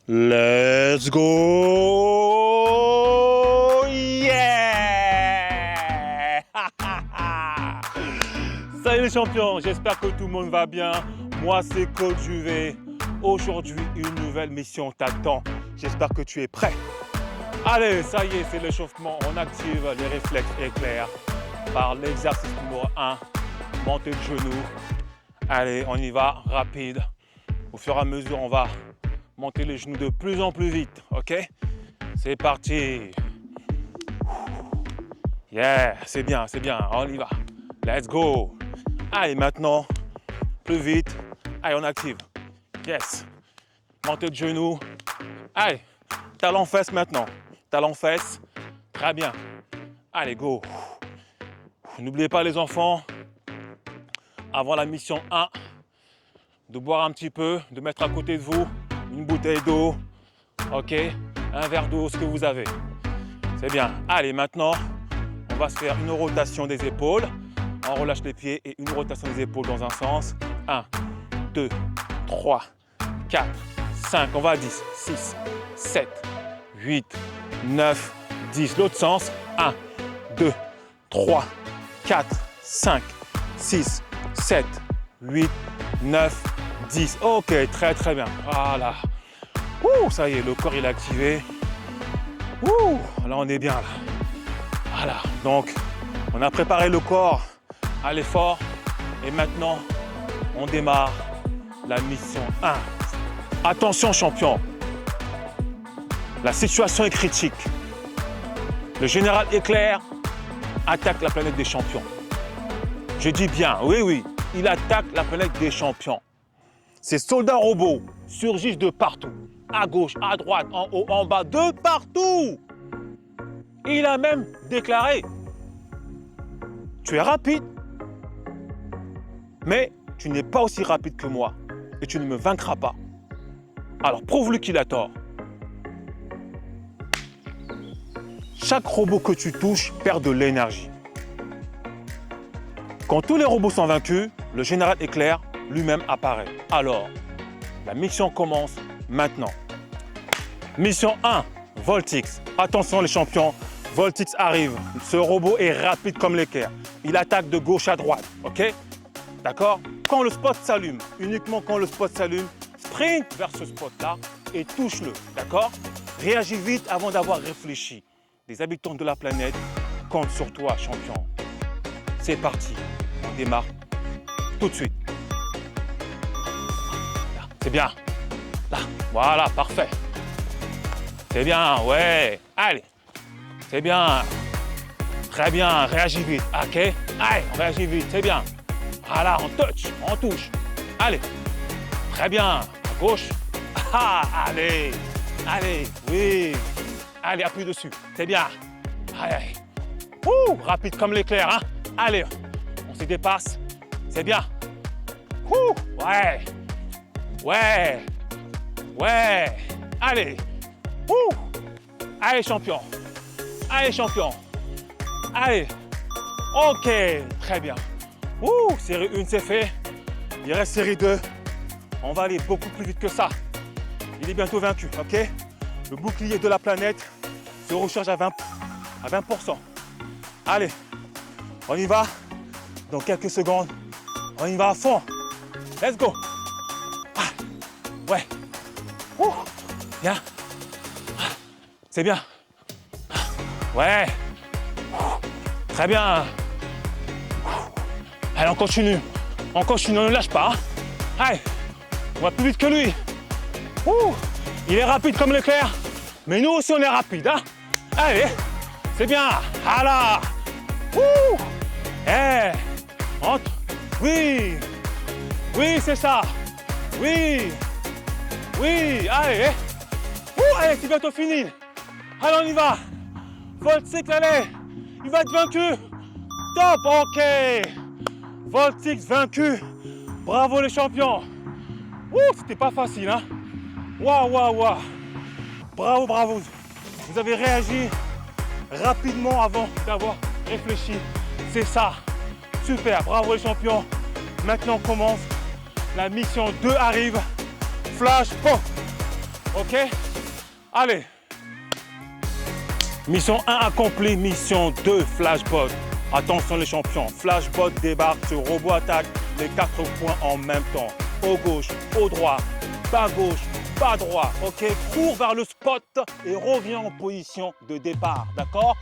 Let's go! Yeah! Salut les champions, j'espère que tout le monde va bien. Moi c'est Coach Juvé. Aujourd'hui, une nouvelle mission t'attend. J'espère que tu es prêt. Allez, ça y est, c'est l'échauffement. On active les réflexes éclairs par l'exercice numéro 1, montée de genoux. Allez, on y va, rapide. Au fur et à mesure, on va monter les genoux de plus en plus vite, ok? C'est parti. Yeah, c'est bien, on y va. Let's go. Allez, maintenant, plus vite. Allez, on active. Yes. Montée de genoux. Allez, talon-fesse maintenant. Talon-fesse. Très bien. Allez, go. N'oubliez pas les enfants, avant la mission 1, de boire un petit peu, de mettre à côté de vous une bouteille d'eau, ok, un verre d'eau, ce que vous avez. C'est bien. Allez, maintenant, on va se faire une rotation des épaules. On relâche les pieds et une rotation des épaules dans un sens. 1, 2, 3, 4, 5, on va à 10, 6, 7, 8, 9, 10. L'autre sens. 1, 2, 3, 4, 5, 6, 7, 8, 9, 10. Ok, très bien. Voilà. Ouh, ça y est, le corps il est activé. Ouh, là on est bien là. Voilà. Donc, on a préparé le corps à l'effort et maintenant on démarre la mission 1. Attention champion, la situation est critique. Le général Éclair attaque la planète des champions. Je dis bien, oui, il attaque la planète des champions. Ces soldats robots surgissent de partout, à gauche, à droite, en haut, en bas, de partout. Il a même déclaré, tu es rapide, mais tu n'es pas aussi rapide que moi et tu ne me vaincras pas. Alors prouve-lui qu'il a tort. Chaque robot que tu touches perd de l'énergie. Quand tous les robots sont vaincus, le général Éclair lui-même apparaît. Alors, la mission commence maintenant. Mission 1, Voltix. Attention les champions, Voltix arrive. Ce robot est rapide comme l'éclair. Il attaque de gauche à droite, ok? D'accord? Quand le spot s'allume, uniquement quand le spot s'allume, sprint vers ce spot-là et touche-le, d'accord? Réagis vite avant d'avoir réfléchi. Les habitants de la planète comptent sur toi, champion. C'est parti, on démarre tout de suite. Là, c'est bien. Là, voilà, parfait. C'est bien, ouais. Allez, c'est bien. Très bien, réagis vite, ok? Allez, on réagit vite, c'est bien. Voilà, on touch, on touche. Allez, très bien. À gauche. Ah, allez, oui. Allez, appuie dessus, c'est bien. Allez. Ouh, rapide comme l'éclair, hein? Allez, on se dépasse, c'est bien. Ouh, ouais. Allez. Ouh. Allez, champion. Allez. Ok, très bien. Ouh, série 1, c'est fait. Il reste série 2. On va aller beaucoup plus vite que ça. Il est bientôt vaincu, ok? Le bouclier de la planète se recharge à 20%. Allez, on y va. Dans quelques secondes, on y va à fond. Let's go. Ah, ouais. Ouh, bien. Ah, c'est bien. Ah, ouais. Ouh, très bien. Allez, on continue, on ne lâche pas. Hein. Allez, on va plus vite que lui. Ouh, il est rapide comme l'éclair, mais nous aussi on est rapide. Hein. Allez, c'est bien. Voilà. Ouh, entre. Oui, c'est ça. Oui, allez. Ouh, allez, c'est bientôt fini. Allez, on y va. Voltix, allez, il va être vaincu. Top, ok. Voltix vaincu. Bravo les champions. Ouh, c'était pas facile, hein. Waouh. Bravo. Vous avez réagi rapidement avant d'avoir réfléchi. C'est ça. Super, bravo les champions. Maintenant on commence. La mission 2 arrive. Flash, pop. Ok? Allez. Mission 1 accomplie, mission 2, flashbot. Attention les champions, flashbot débarque sur robot attaque, les 4 points en même temps. Au gauche, au droit, bas gauche, bas droit. Ok? Cours vers le spot et reviens en position de départ. D'accord?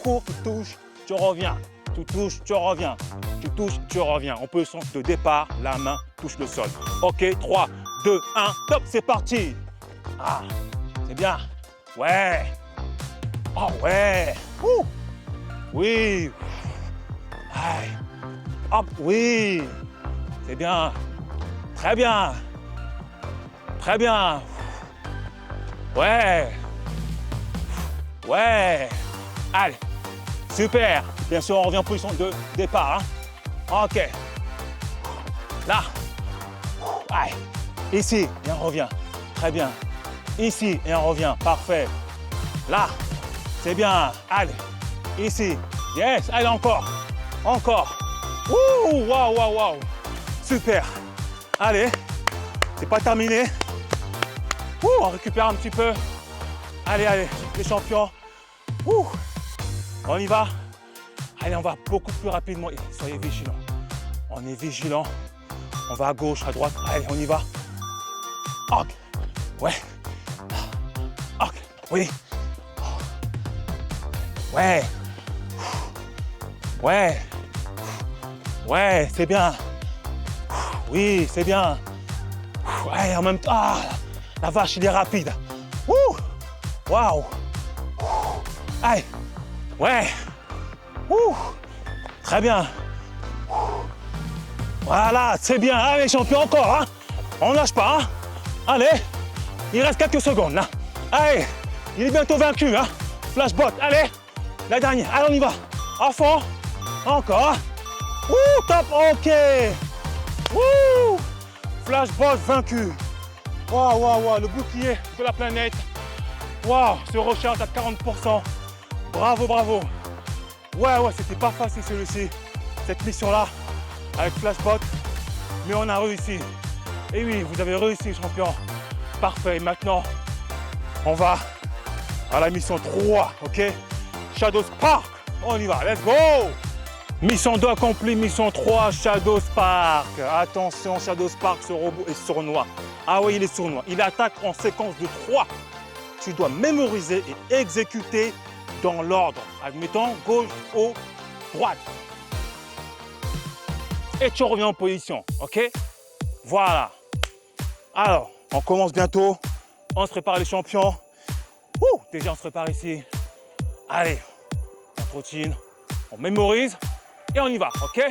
Cours, tu touches, tu reviens. Tu touches, tu reviens. Tu touches, tu reviens. En position de départ, la main touche le sol. Ok? 3, 2, 1, top, c'est parti. Ah, c'est bien. Ouais. Oh ouais. Ouh. Oui. Aïe. Hop, oui. C'est bien. Très bien. Très bien. Ouais. Ouais. Allez. Super. Bien sûr, on revient en position de départ. Hein. Ok. Là. Aïe. Ici, et on revient. Très bien. Ici, et on revient. Parfait. Là. C'est bien. Allez. Ici. Yes. Allez, encore. Encore. Ouh, waouh, waouh, waouh. Super. Allez. C'est pas terminé. Ouh, on récupère un petit peu. Allez, allez, les champions. Ouh. On y va. Allez, on va beaucoup plus rapidement. Soyez vigilants. On est vigilants. On va à gauche, à droite. Allez, on y va. Ok. Ouais. Ok. Oui. Ouais. Ouais. Ouais, c'est bien. Oui, c'est bien. Ouais, en même temps. Ah, la vache, il est rapide. Ouh. Waouh. Allez. Ouais. Ouh. Très bien. Voilà, c'est bien. Allez, champion, encore. Hein. On ne lâche pas. Hein. Allez. Il reste quelques secondes là. Allez. Il est bientôt vaincu. Hein. Flashbot. Allez. La dernière. Allez, on y va. À fond. Encore. Ouh, top. OK. Ouh. Flashbot vaincu. Waouh, waouh, waouh. Le bouclier de la planète. Waouh. Se recharge à 40%. Bravo, bravo. Ouais, c'était pas facile celui-ci. Cette mission-là. Avec Flashbot. Mais on a réussi. Et oui, vous avez réussi, champion. Parfait. Maintenant, on va à la mission 3. OK? Shadow Spark. On y va. Let's go! Mission 2 accomplie, mission 3, Shadow Spark. Attention, Shadow Spark, ce robot est sournois. Ah oui, il est sournois. Il attaque en séquence de 3. Tu dois mémoriser et exécuter dans l'ordre. Admettons, gauche, haut, droite. Et tu reviens en position, ok? Voilà. Alors, on commence bientôt. On se prépare les champions. Ouh, déjà, on se prépare ici. Allez, on trottine, on mémorise. Et on y va, ok?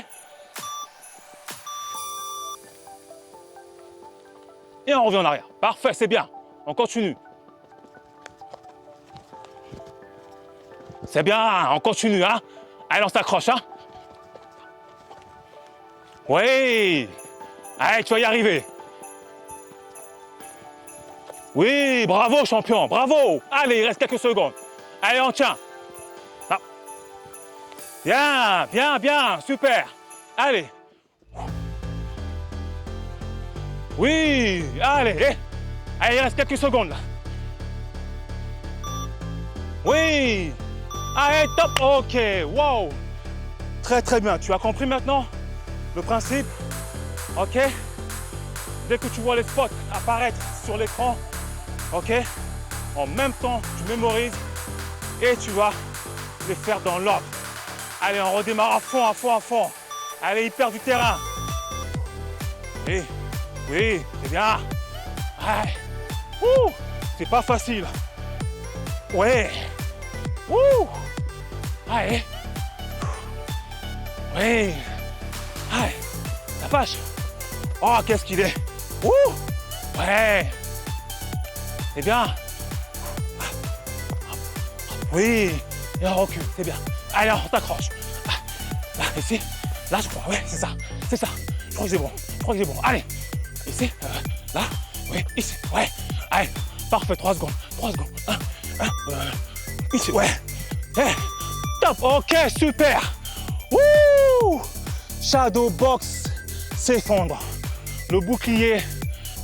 Et on revient en arrière. Parfait, c'est bien. On continue. C'est bien, on continue, hein? Allez, on s'accroche, hein? Oui! Allez, tu vas y arriver. Oui, bravo, champion, bravo! Allez, il reste quelques secondes. Allez, on tient. Bien, bien, bien, super. Allez. Oui, allez. Allez, il reste quelques secondes là. Oui. Allez, top. OK, wow. Très, très bien. Tu as compris maintenant le principe? OK. Dès que tu vois les spots apparaître sur l'écran, OK, en même temps, tu mémorises et tu vas les faire dans l'ordre. Allez, on redémarre à fond, à fond, à fond. Allez, il perd du terrain. Oui, oui, c'est bien. Allez. Ouh, c'est pas facile. Ouais. Ouh. Allez. Oui. Allez. La vache. Oh, qu'est-ce qu'il est. Ouh. Ouais. C'est bien. Oui. Et on recule, c'est bien. Allez, on t'accroche. Là, ici. Là, je crois. Ouais, c'est ça. C'est ça. Je crois que c'est bon. Je crois que c'est bon. Allez. Ici. Là. Oui, ici. Ouais. Allez. Parfait. 3 secondes. 3 secondes. Ici. Ouais. Hey. Top. OK, super. Wouh. Shadow Box s'effondre. Le bouclier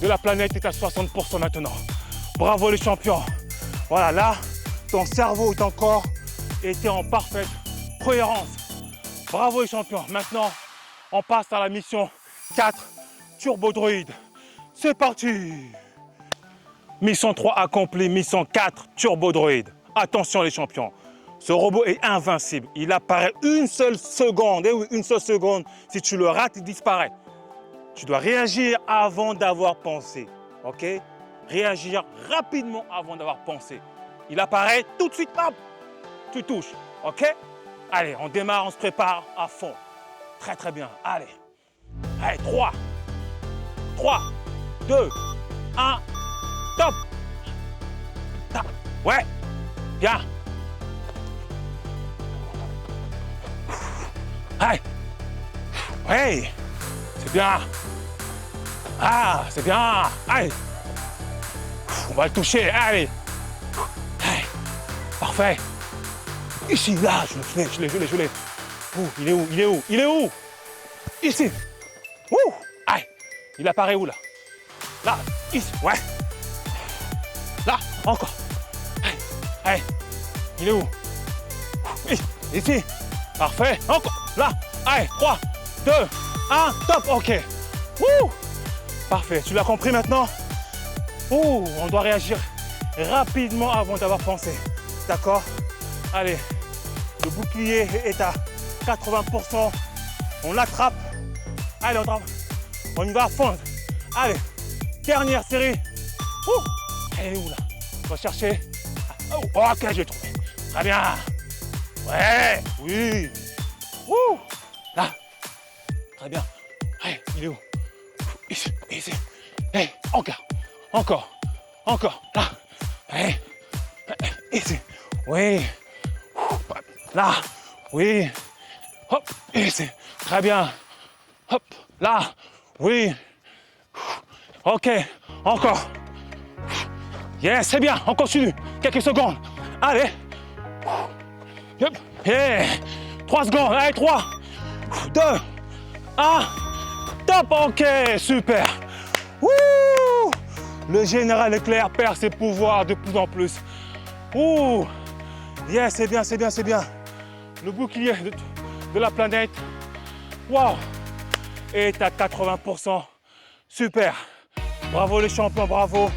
de la planète est à 60% maintenant. Bravo les champions. Voilà, là, ton cerveau et ton corps étaient en parfaite cohérence. Bravo les champions. Maintenant, on passe à la mission 4, Turbo Droid. C'est parti. Mission 3 accomplie, mission 4, Turbo Droid. Attention les champions, ce robot est invincible. Il apparaît une seule seconde. Et oui, une seule seconde. Si tu le rates, il disparaît. Tu dois réagir avant d'avoir pensé. Ok? Réagir rapidement avant d'avoir pensé. Il apparaît tout de suite, hop, tu touches. Ok? Allez, on démarre, on se prépare à fond. Très très bien. Allez. Allez, 3, 2, 1, top. Ouais, bien. Allez. Ouais, c'est bien. Ah, c'est bien. Allez. On va le toucher, allez. Allez. Parfait. Ici, là, je l'ai. Ouh, il est où? Ici. Ouh. Allez. Il apparaît où là? Là, ici, ouais. Là, encore. Allez. Il est où? Ici. Parfait. Encore. Là. Allez, 3, 2, 1, top, ok. Ouh. Parfait. Tu l'as compris maintenant? Ouh, on doit réagir rapidement avant d'avoir pensé. D'accord? Allez, le bouclier est à 80%. On l'attrape. Allez, on y va à fond. Allez, dernière série. Ouh, elle est où là? On va chercher. Oh, ok, je l'ai trouvé. Très bien. Ouais, oui. Ouh, là. Très bien. Allez, il est où? Ici. Hey, encore, là, hey. Ici, oui, là, oui, hop, ici, très bien, hop, là, oui, ok, encore, yes, c'est bien, on continue, quelques secondes, allez, yep. Yeah. 3 secondes, allez, 3, 2, 1, top, ok, super. Ouh, le général Leclerc perd ses pouvoirs de plus en plus. Ouh, yes, c'est bien. Le bouclier de la planète, wow, est à 80%. Super. Bravo les champions, bravo.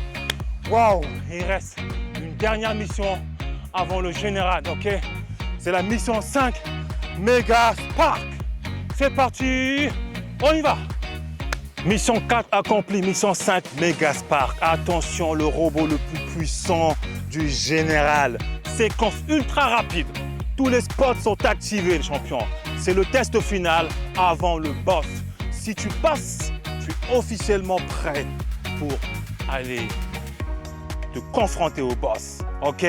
Wow, il reste une dernière mission avant le général, ok? C'est la mission 5, Mega Spark. C'est parti, on y va. Mission 4 accomplie, mission 5, Mega Spark. Attention, le robot le plus puissant du général. Séquence ultra rapide. Tous les spots sont activés, les champions. C'est le test final avant le boss. Si tu passes, tu es officiellement prêt pour aller te confronter au boss. Ok?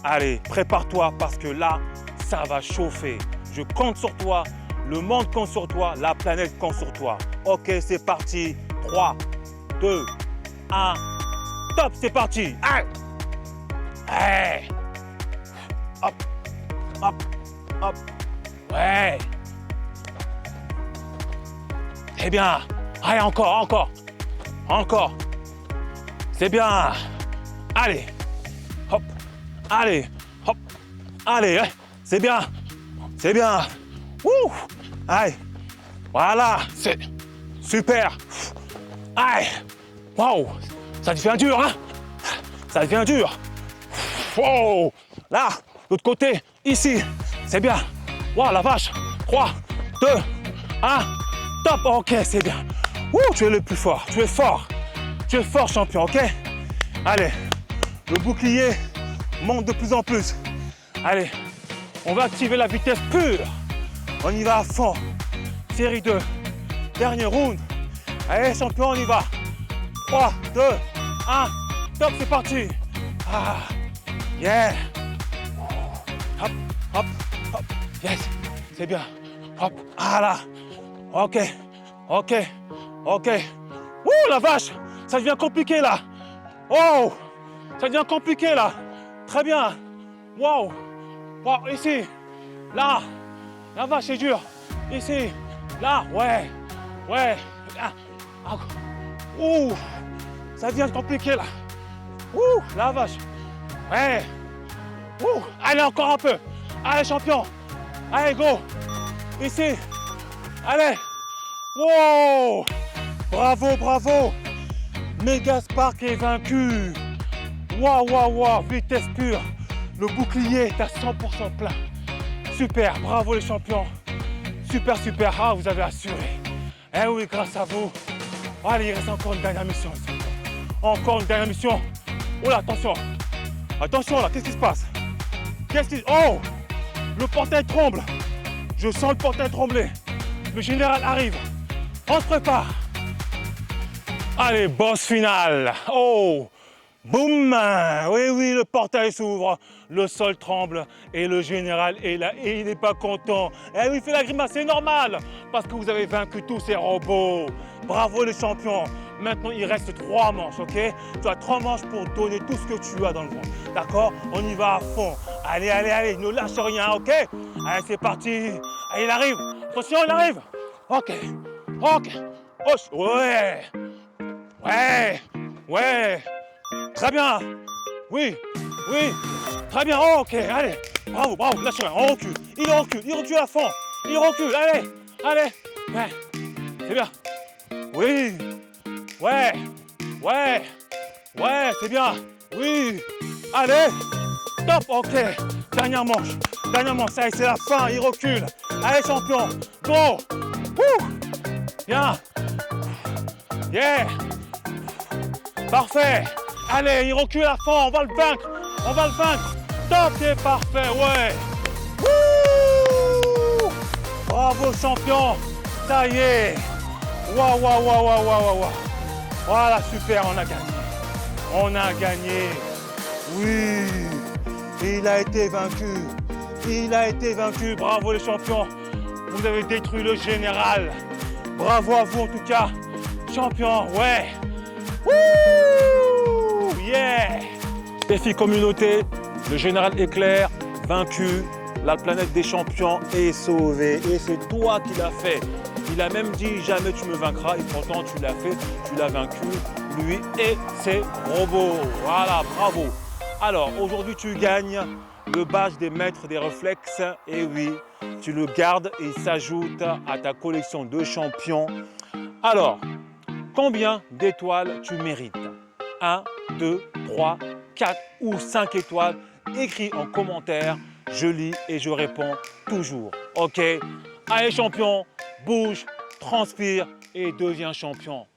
Allez, prépare-toi parce que là, ça va chauffer. Je compte sur toi. Le monde compte sur toi, la planète compte sur toi. Ok, c'est parti. 3, 2, 1, top, c'est parti. Allez. Hey. Hop, hop. Ouais. C'est bien. Allez, encore. C'est bien. Allez. Hop. Allez. Hop. Allez. C'est bien. Ouh. Allez, voilà, c'est super. Allez, waouh, ça devient dur, hein? Ça devient dur. Wow, là, l'autre côté, ici, c'est bien. Waouh, la vache. 3, 2, 1, top, ok, c'est bien. Ouh, tu es le plus fort, tu es fort, champion, ok? Allez, le bouclier monte de plus en plus. Allez, on va activer la vitesse pure. On y va à fond. Série 2. Dernier round. Allez, champion, on y va. 3, 2, 1. Top, c'est parti. Ah, yeah. Hop. Yes, c'est bien. Hop, ah là. Ok. Ouh, la vache. Ça devient compliqué, là. Oh, ça devient compliqué, là. Très bien. Wow, ici. Là. La vache, c'est dur. Ici, là, ouais. Ah. Ouh, ça devient compliqué là. Ouh, la vache. Ouais. Ouh, allez, encore un peu. Allez, champion. Allez, go. Ici. Allez. Wow. Bravo, bravo. Méga Spark est vaincu. Waouh, waouh, waouh. Vitesse pure. Le bouclier est à 100% plein. Super, bravo les champions. Super, super. Ah, vous avez assuré. Eh oui, grâce à vous. Allez, il reste encore une dernière mission. Encore une dernière mission. Oh là, attention. Attention là, qu'est-ce qui se passe? Oh! Le portail tremble. Je sens le portail trembler. Le général arrive. On se prépare. Allez, boss final. Oh! Boum! Oui, oui, le portail s'ouvre, le sol tremble et le général est là et il n'est pas content. Eh oui, il fait la grimace, c'est normal parce que vous avez vaincu tous ces robots. Bravo les champions. Maintenant, il reste 3 manches, ok? Tu as 3 manches pour donner tout ce que tu as dans le ventre. D'accord? On y va à fond. Allez, allez, allez, ne lâche rien, ok? Allez, c'est parti. Allez, il arrive. Attention, il arrive. Ok. Ok. Ouais. Ouais. Ouais. Très bien. Oui. Oui. Très bien. Oh, ok. Allez. Bravo, bravo. Lâche rien. On recule. Il recule. Il recule à fond. Il recule. Allez. Allez. Ouais. C'est bien. Oui. Ouais. Ouais. Ouais, c'est bien. Oui. Allez. Top. Ok. Dernière manche. Dernière manche. Ça y est, c'est la fin. Il recule. Allez, champion. Go. Wouh. Bien. Yeah. Parfait. Allez, il recule à fond. On va le vaincre. On va le vaincre. Top. C'est parfait. Ouais. Wouh. Bravo, champion. Ça y est. Waouh, waouh, waouh, waouh, waouh, waouh. Voilà, super, on a gagné. On a gagné. Oui. Il a été vaincu. Il a été vaincu. Bravo les champions. Vous avez détruit le général. Bravo à vous en tout cas. Champion, ouais. Wouh. Yeah. Défi communauté. Le général Éclair vaincu. La planète des champions est sauvée. Et c'est toi qui l'as fait. Il a même dit jamais tu me vaincras et pourtant tu l'as fait, tu l'as vaincu, lui et ses robots. Voilà, bravo. Alors aujourd'hui tu gagnes le badge des maîtres des réflexes et oui, tu le gardes et il s'ajoute à ta collection de champions. Alors, combien d'étoiles tu mérites? 1, 2, 3, 4 ou 5 étoiles? Écris en commentaire, je lis et je réponds toujours. Ok? Allez champion, bouge, transpire et deviens champion.